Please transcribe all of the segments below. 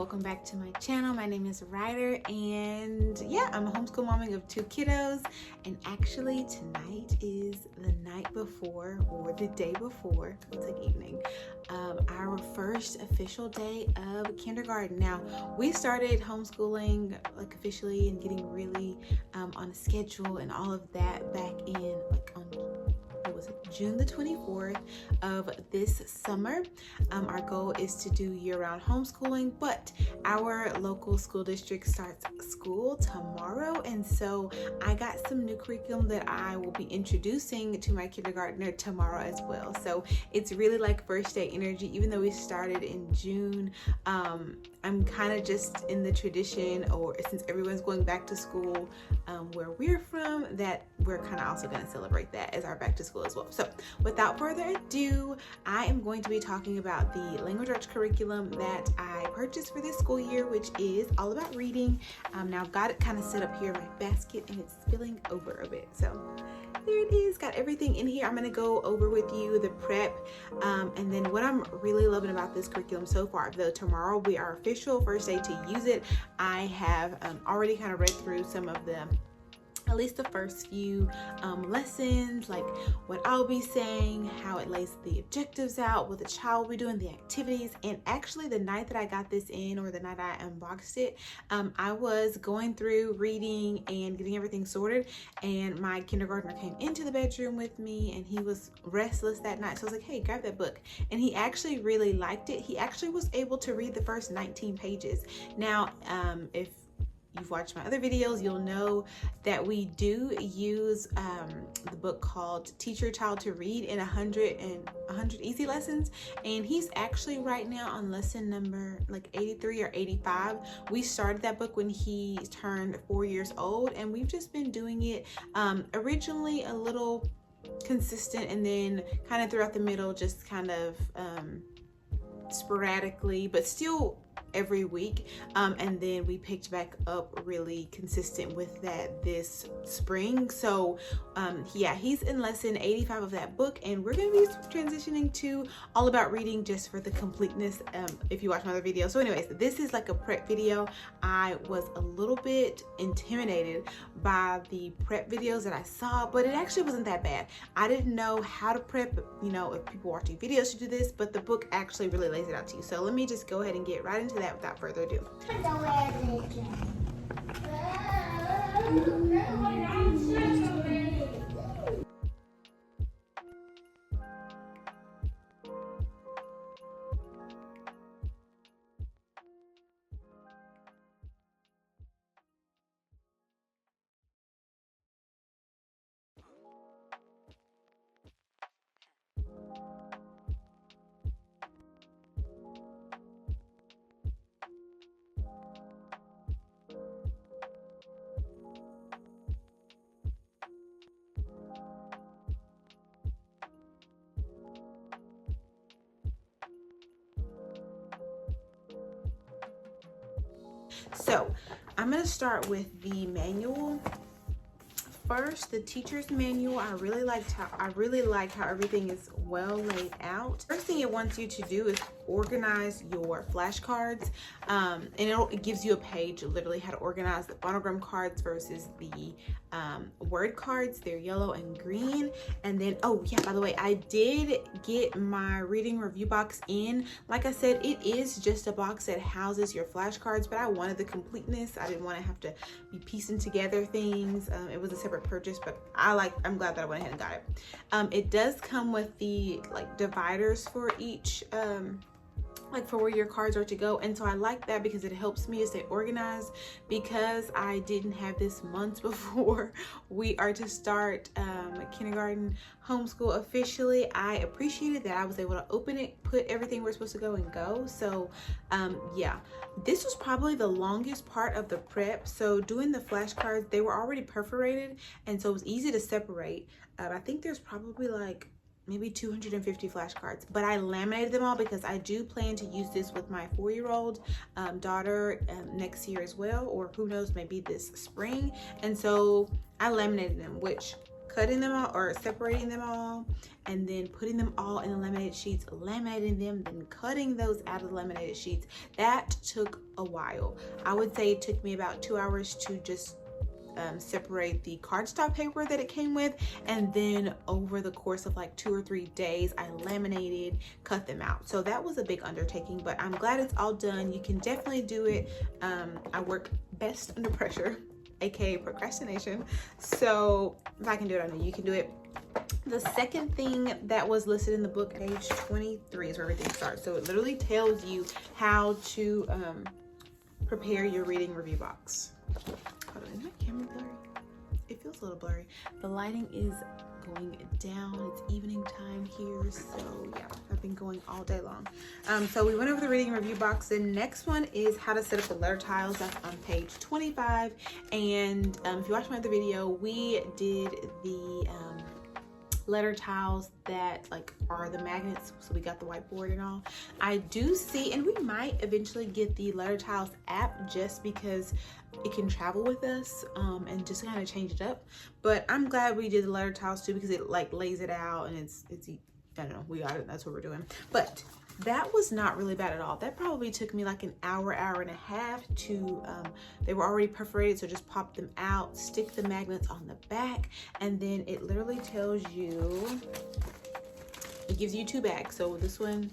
Welcome back to my channel. My name is Ryder, and yeah, I'm a homeschool mommy of 2 kiddos. And actually tonight is the night before, or the day before, it's like evening, our first official day of kindergarten. Now, we started homeschooling like officially and getting really on a schedule and all of that back in like on June the 24th of this summer. Our goal is to do year-round homeschooling, but our local school district starts school tomorrow, and so I got some new curriculum that I will be introducing to my kindergartner tomorrow as well. So it's really like first day energy, even though we started in June. I'm kind of just in the tradition, or since everyone's going back to school where we're from, that we're kind of also going to celebrate that as our back to school as well. So without further ado, I am going to be talking about the language arts curriculum that I purchased for this school year, which is all about reading. Now I've got it kind of set up here in my basket and it's spilling over a bit. So there it is, got everything in here. I'm going to go over with you the prep and then what I'm really loving about this curriculum so far, though tomorrow will be our official first day to use it. I have already kind of read through some of them, at least the first few lessons, like what I'll be saying, how it lays the objectives out, what the child will be doing, the activities. And actually the night that I got this in, or the night I unboxed it, I was going through reading and getting everything sorted, and my kindergartner came into the bedroom with me and he was restless that night. So I was like, hey, grab that book. And he actually really liked it. He actually was able to read the first 19 pages. Now, if you've watched my other videos, you'll know that we do use the book called Teach Your Child to Read in 100 Easy Lessons, and he's actually right now on lesson number like 83 or 85. We started that book when he turned 4 years old, and we've just been doing it originally a little consistent, and then kind of throughout the middle, just kind of sporadically, but still every week, and then we picked back up really consistent with that this spring. So yeah, he's in lesson 85 of that book, and we're going to be transitioning to all about reading just for the completeness, if you watch my other video. So anyways, this is like a prep video. I was a little bit intimidated by the prep videos that I saw, but it actually wasn't that bad. I didn't know how to prep, you know, if people watching videos should do this, but the book actually really lays it out to you. So let me just go ahead and get right into that without further ado. So I'm going to start with the manual first. The teacher's manual, I really liked how everything is well laid out. First thing it wants you to do is organize your flashcards, and it gives you a page literally how to organize the phonogram cards versus the word cards. They're yellow and green. And then, oh yeah, by the way, I did get my reading review box in. Like I said, it is just a box that houses your flashcards, but I wanted the completeness. I didn't want to have to be piecing together things. It was a separate purchase, but I'm glad that I went ahead and got it. It does come with the like dividers for each like for where your cards are to go, and so I like that because it helps me to stay organized, because I didn't have this months before we are to start kindergarten homeschool officially. I appreciated that I was able to open it, put everything we're supposed to go and go. So yeah, this was probably the longest part of the prep. So doing the flashcards, they were already perforated, and so it was easy to separate. I think there's probably like maybe 250 flashcards, but I laminated them all because I do plan to use this with my 4-year-old daughter next year as well, or who knows, maybe this spring. And so I laminated them, which cutting them all or separating them all, and then putting them all in the laminated sheets, laminating them, then cutting those out of the laminated sheets. That took a while. I would say it took me about 2 hours to just separate the cardstock paper that it came with, and then over the course of like 2 or 3 days I laminated, cut them out. So that was a big undertaking, but I'm glad it's all done. You can definitely do it. I work best under pressure, aka procrastination. So if I can do it, I know you can do it. The second thing that was listed in the book, page 23, is where everything starts. So it literally tells you how to prepare your reading review box. Hold on, is my camera blurry? It feels a little blurry. The lighting is going down. It's evening time here, so yeah, I've been going all day long. So we went over the reading review box. The next one is how to set up the letter tiles. That's on page 25. And if you watched my other video, we did the letter tiles that like are the magnets, so we got the whiteboard and all. I do see, and we might eventually get the letter tiles app just because it can travel with us and just kind of change it up. But I'm glad we did the letter tiles too, because it like lays it out, and it's I don't know, we got it. That's what we're doing. But that was not really bad at all. That probably took me like an hour and a half to, they were already perforated, so just pop them out, stick the magnets on the back, and then it literally tells you, it gives you 2 bags. So this one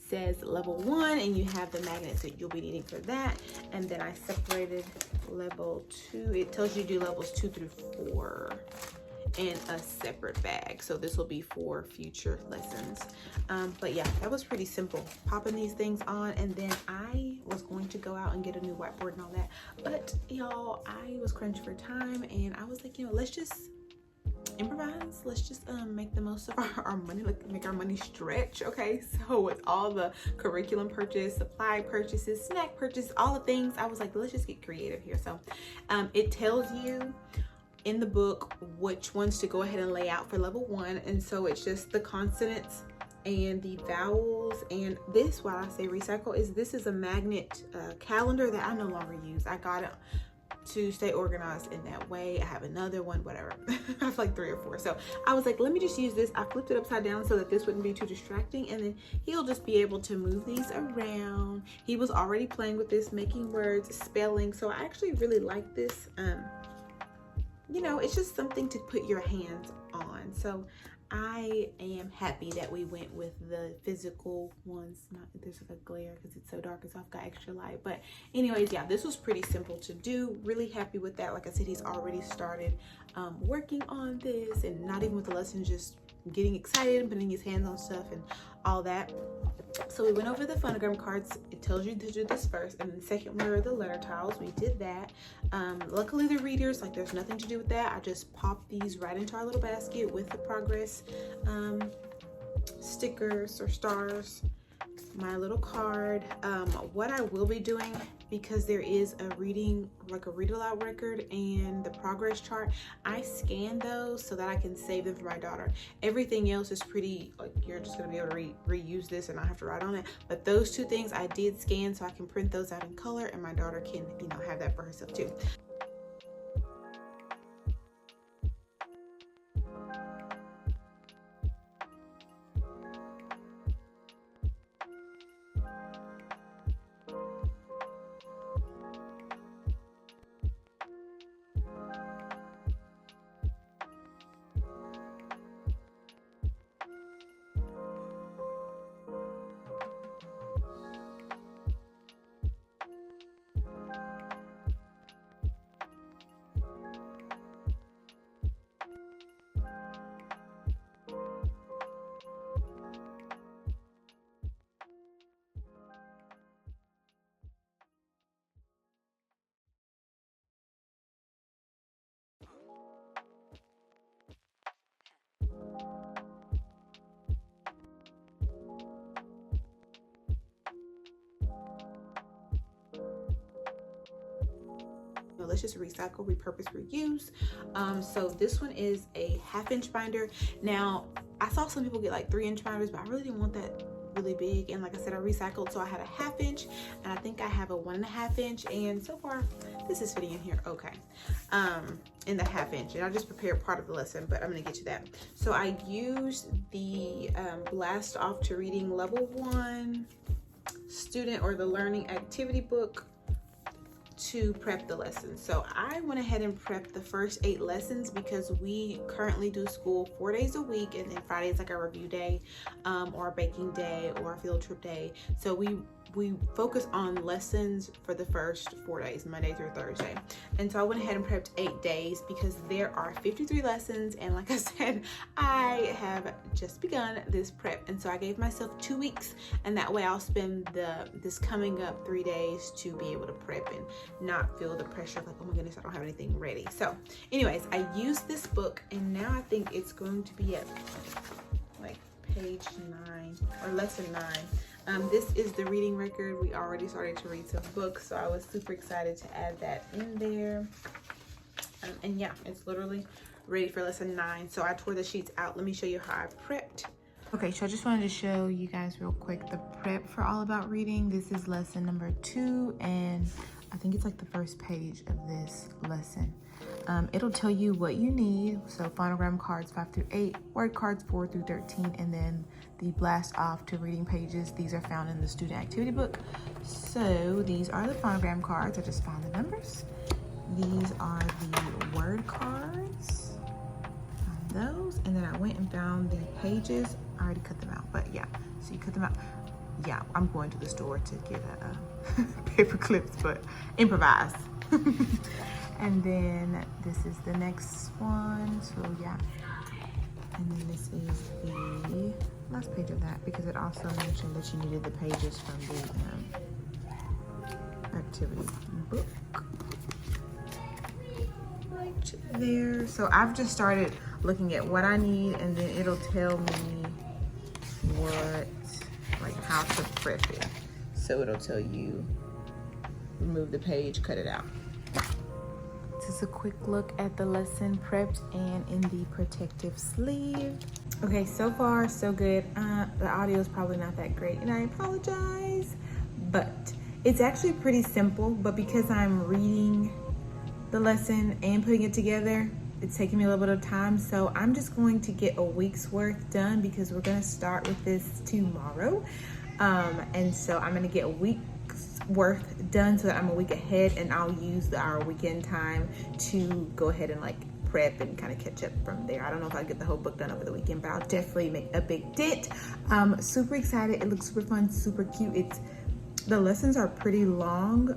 says level 1, and you have the magnets that you'll be needing for that. And then I separated level 2. It tells you to do levels 2 through 4 in a separate bag, so this will be for future lessons. But yeah, that was pretty simple, popping these things on. And then I was going to go out and get a new whiteboard and all that, but y'all, I was crunched for time, and I was like, you know, let's just improvise. Let's just make the most of our money, like make our money stretch. Okay, so with all the curriculum purchase, supply purchases, snack purchase, all the things, I was like, let's just get creative here. So it tells you in the book which ones to go ahead and lay out for level 1, and so it's just the consonants and the vowels. And this, why I say recycle, is this is a magnet calendar that I no longer use. I got it to stay organized in that way. I have another one, whatever. I have like 3 or 4. So I was like, let me just use this. I flipped it upside down so that this wouldn't be too distracting, and then he'll just be able to move these around. He was already playing with this, making words, spelling. So I actually really like this. You know, it's just something to put your hands on. So I am happy that we went with the physical ones. Not that there's like a glare because it's so dark, so I've got extra light. But anyways, yeah, this was pretty simple to do. Really happy with that. Like I said, he's already started working on this, and not even with the lessons, just getting excited and putting his hands on stuff and all that. So we went over the phonogram cards. It tells you to do this first, and then second were the letter tiles. We did that. Luckily the readers, like, there's nothing to do with that. I just popped these right into our little basket with the progress stickers or stars, my little card. What I will be doing, because there is a reading, like a read aloud record and the progress chart, I scan those so that I can save them for my daughter. Everything else is pretty, like, you're just gonna be able to reuse this and not have to write on it. But those 2 things I did scan so I can print those out in color, and my daughter can, you know, have that for herself too. Let's just recycle, repurpose, reuse. So this one is a 1/2 inch binder. Now I saw some people get like 3-inch binders, but I really didn't want that really big, and like I said, I recycled, so I had a 1/2 inch, and I think I have a 1.5 inch, and so far this is fitting in here okay, in the 1/2 inch, and I just prepared part of the lesson, but I'm gonna get to that. So I used the Blast Off to Reading Level 1 student or the learning activity book to prep the lesson. So I went ahead and prepped the first 8 lessons because we currently do school 4 days a week, and then Friday is like a review day, or a baking day, or a field trip day. So we focus on lessons for the first 4 days, Monday through Thursday. And so I went ahead and prepped 8 days because there are 53 lessons, and like I said, I have just begun this prep, and so I gave myself 2 weeks, and that way I'll spend this coming up 3 days to be able to prep and not feel the pressure of like, oh my goodness, I don't have anything ready. So anyways, I used this book, and now I think it's going to be at like page 9 or lesson 9. This is the reading record. We already started to read some books, so I was super excited to add that in there. And yeah, it's literally ready for lesson 9. So I tore the sheets out. Let me show you how I prepped. Okay, so I just wanted to show you guys real quick the prep for All About Reading. This is lesson number 2, and I think it's like the first page of this lesson. It'll tell you what you need. So phonogram cards 5 through 8, word cards 4 through 13, and then the Blast Off to Reading pages. These are found in the student activity book. So these are the phonogram cards. I just found the numbers. These are the word cards. Found those, and then I went and found the pages. I already cut them out, but yeah. So you cut them out. Yeah, I'm going to the store to get paper clips, but improvise. And then this is the next one. So yeah. And then this is the last page of that, because it also mentioned that you needed the pages from the activity book. Right there. So I've just started looking at what I need, and then it'll tell me how to prep it. So it'll tell you, remove the page, cut it out. This is a quick look at the lesson prepped and in the protective sleeve. Okay, so far so good. The audio is probably not that great, and I apologize, but it's actually pretty simple. But because I'm reading the lesson and putting it together, it's taking me a little bit of time. So I'm just going to get a week's worth done, because we're going to start with this tomorrow. And so I'm going to get a week's worth done so that I'm a week ahead, and I'll use our weekend time to go ahead and like prep and kind of catch up from there. I don't know if I'll get the whole book done over the weekend, but I'll definitely make a big dent. Super excited. It looks super fun, super cute. The lessons are pretty long,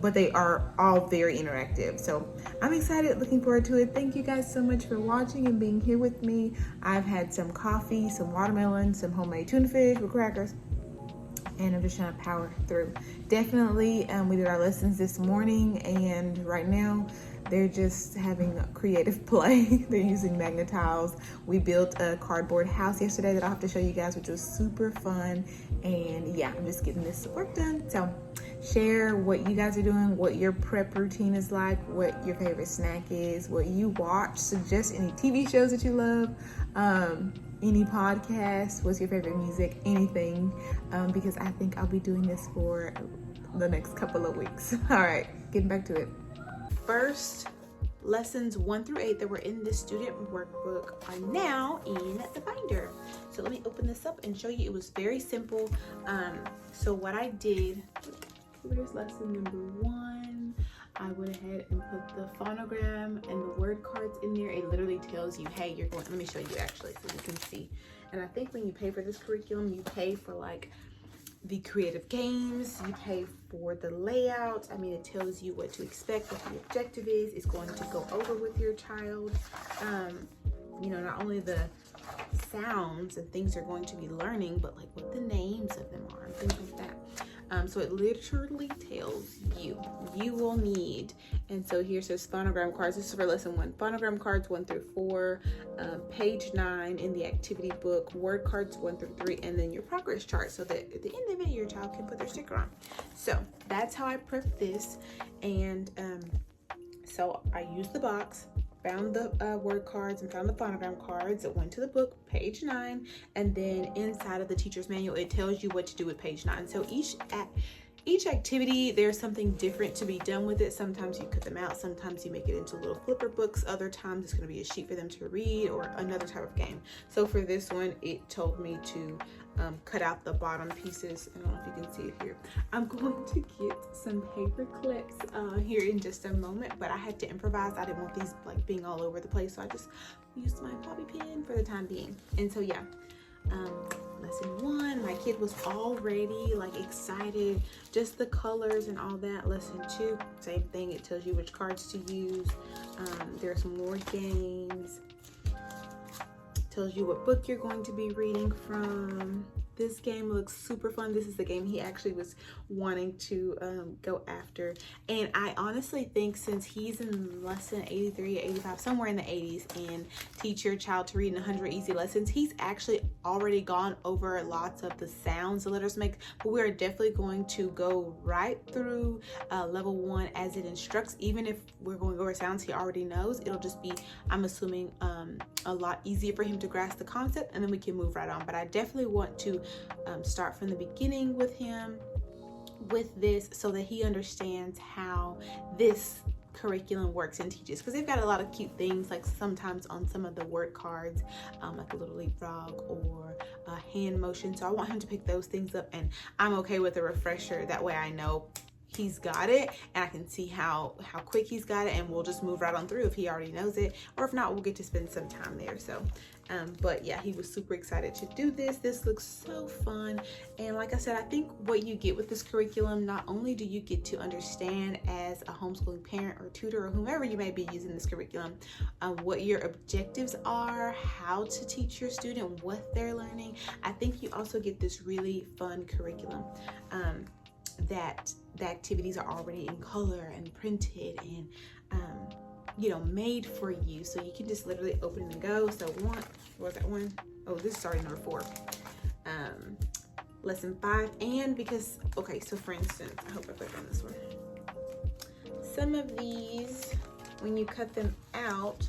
but they are all very interactive. So I'm excited, looking forward to it. Thank you guys so much for watching and being here with me. I've had some coffee, some watermelon, some homemade tuna fish with crackers, and I'm just trying to power through. Definitely, we did our lessons this morning, and right now they're just having a creative play. They're using magnet tiles. We built a cardboard house yesterday that I'll have to show you guys, which was super fun. And yeah, I'm just getting this work done. So share what you guys are doing, what your prep routine is like, what your favorite snack is, what you watch, suggest any TV shows that you love, any podcasts, what's your favorite music, anything, because I think I'll be doing this for the next couple of weeks. All right, getting back to it. First, lessons 1 through 8 that were in the student workbook are now in the binder. So let me open this up and show you. It was very simple. So what I did, here's lesson number 1. I went ahead and put the phonogram and the word cards in there. It literally tells you, hey, you're going, let me show you actually so you can see. And I think when you pay for this curriculum, you pay for like the creative games, you pay for the layout. I mean, it tells you what to expect, what the objective is. It's going to go over with your child. You know, not only the sounds and things they're going to be learning, but like what the names of them are and things like that. So it literally tells you will need. And so here says phonogram cards. This is for lesson 1. Phonogram cards 1 through 4, page 9 in the activity book, word cards 1 through 3, and then your progress chart, so that at the end of it, your child can put their sticker on. So that's how I prepped this. And so I used the box. found the word cards and found the phonogram cards. It went to the book, page 9, and then inside of the teacher's manual, it tells you what to do with page 9. So each activity, there's something different to be done with it. Sometimes you cut them out, sometimes you make it into little flipper books, other times it's going to be a sheet for them to read or another type of game. So for this one, it told me to cut out the bottom pieces. I don't know if you can see it here. I'm going to get some paper clips here in just a moment, but I had to improvise. I didn't want these like being all over the place, so I just used my bobby pin for the time being. And so yeah, lesson 1, my kid was already like excited, just the colors and all that. Lesson 2, same thing, it tells you which cards to use. There's more games, tells you what book you're going to be reading from. This game looks super fun. This is the game he actually was wanting to go after. And I honestly think since he's in lesson 83, 85, somewhere in the 80s, and teach your child to read in 100 easy lessons, he's actually already gone over lots of the sounds the letters make. But we are definitely going to go right through level 1 as it instructs. Even if we're going over sounds he already knows, it'll just be, I'm assuming, a lot easier for him to grasp the concept, and then we can move right on. But I definitely want to start from the beginning with him with this so that he understands how this curriculum works and teaches, because they've got a lot of cute things, like sometimes on some of the word cards, like a little leapfrog or a hand motion. So I want him to pick those things up, and I'm okay with a refresher. That way I know he's got it, and I can see how quick he's got it, and we'll just move right on through if he already knows it, or if not, we'll get to spend some time there. So but yeah, he was super excited to do this. This looks so fun. And like I said, I think what you get with this curriculum, not only do you get to understand as a homeschooling parent or tutor or whomever you may be using this curriculum, what your objectives are, how to teach your student, what they're learning. I think you also get this really fun curriculum that the activities are already in color and printed and you know, made for you, so you can just literally open and go. So what was that one? Oh, this is already number 4. Lesson 5. And because, okay, so for instance, I hope I put on this one, some of these, when you cut them out,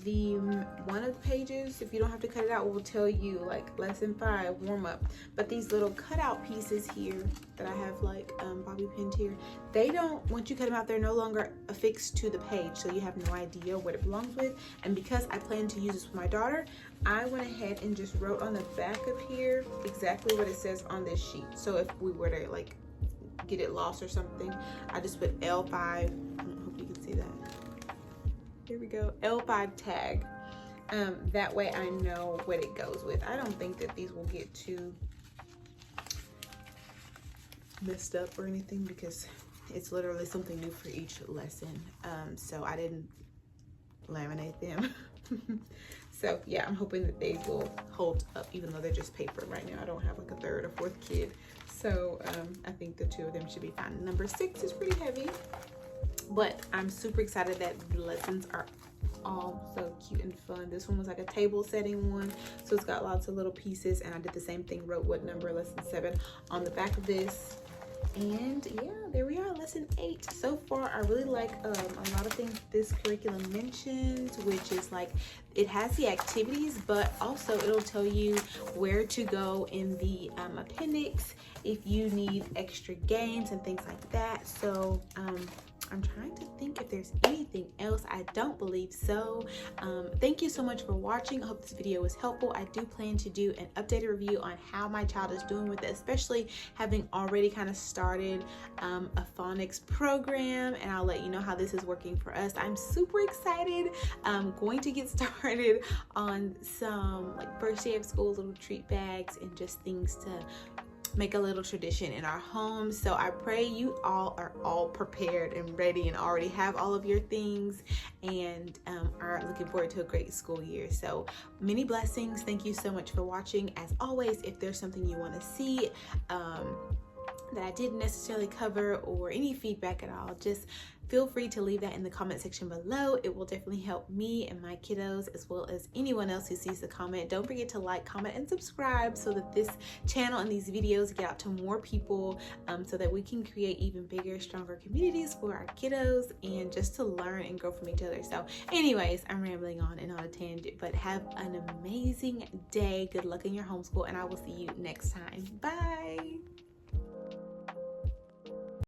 the one of the pages, if you don't have to cut it out, will tell you like lesson 5 warm up. But these little cutout pieces here that I have like bobby pinned here, they don't, once you cut them out, they're no longer affixed to the page, so you have no idea what it belongs with. And because I plan to use this with my daughter, I went ahead and just wrote on the back of here exactly what it says on this sheet. So if we were to like get it lost or something, I just put L5. I hope you can see that. Here we go, L5 tag. That way I know what it goes with. I don't think that these will get too messed up or anything, because it's literally something new for each lesson. So I didn't laminate them. So yeah, I'm hoping that they will hold up, even though they're just paper right now. I don't have like a 3rd or 4th kid. So I think the 2 of them should be fine. Number 6 is pretty heavy, but I'm super excited that the lessons are all so cute and fun. This one was like a table setting one, so it's got lots of little pieces, and I did the same thing, wrote what number, lesson 7, on the back of this. And yeah, there we are, lesson 8. So far, I really like a lot of things this curriculum mentions, which is like, it has the activities, but also it'll tell you where to go in the appendix if you need extra games and things like that. So I'm trying to think if there's anything else. I don't believe so. Thank you so much for watching. I hope this video was helpful. I do plan to do an updated review on how my child is doing with it, especially having already kind of started a phonics program, and I'll let you know how this is working for us. I'm super excited. I'm going to get started on some like first day of school little treat bags and just things to make a little tradition in our home. So I pray you all are all prepared and ready and already have all of your things, and are looking forward to a great school year. So many blessings. Thank you so much for watching. As always, if there's something you want to see that I didn't necessarily cover, or any feedback at all, just feel free to leave that in the comment section below. It will definitely help me and my kiddos as well as anyone else who sees the comment. Don't forget to like, comment, and subscribe so that this channel and these videos get out to more people, so that we can create even bigger, stronger communities for our kiddos and just to learn and grow from each other. So anyways, I'm rambling on and on a tangent, but have an amazing day. Good luck in your homeschool, and I will see you next time. Bye.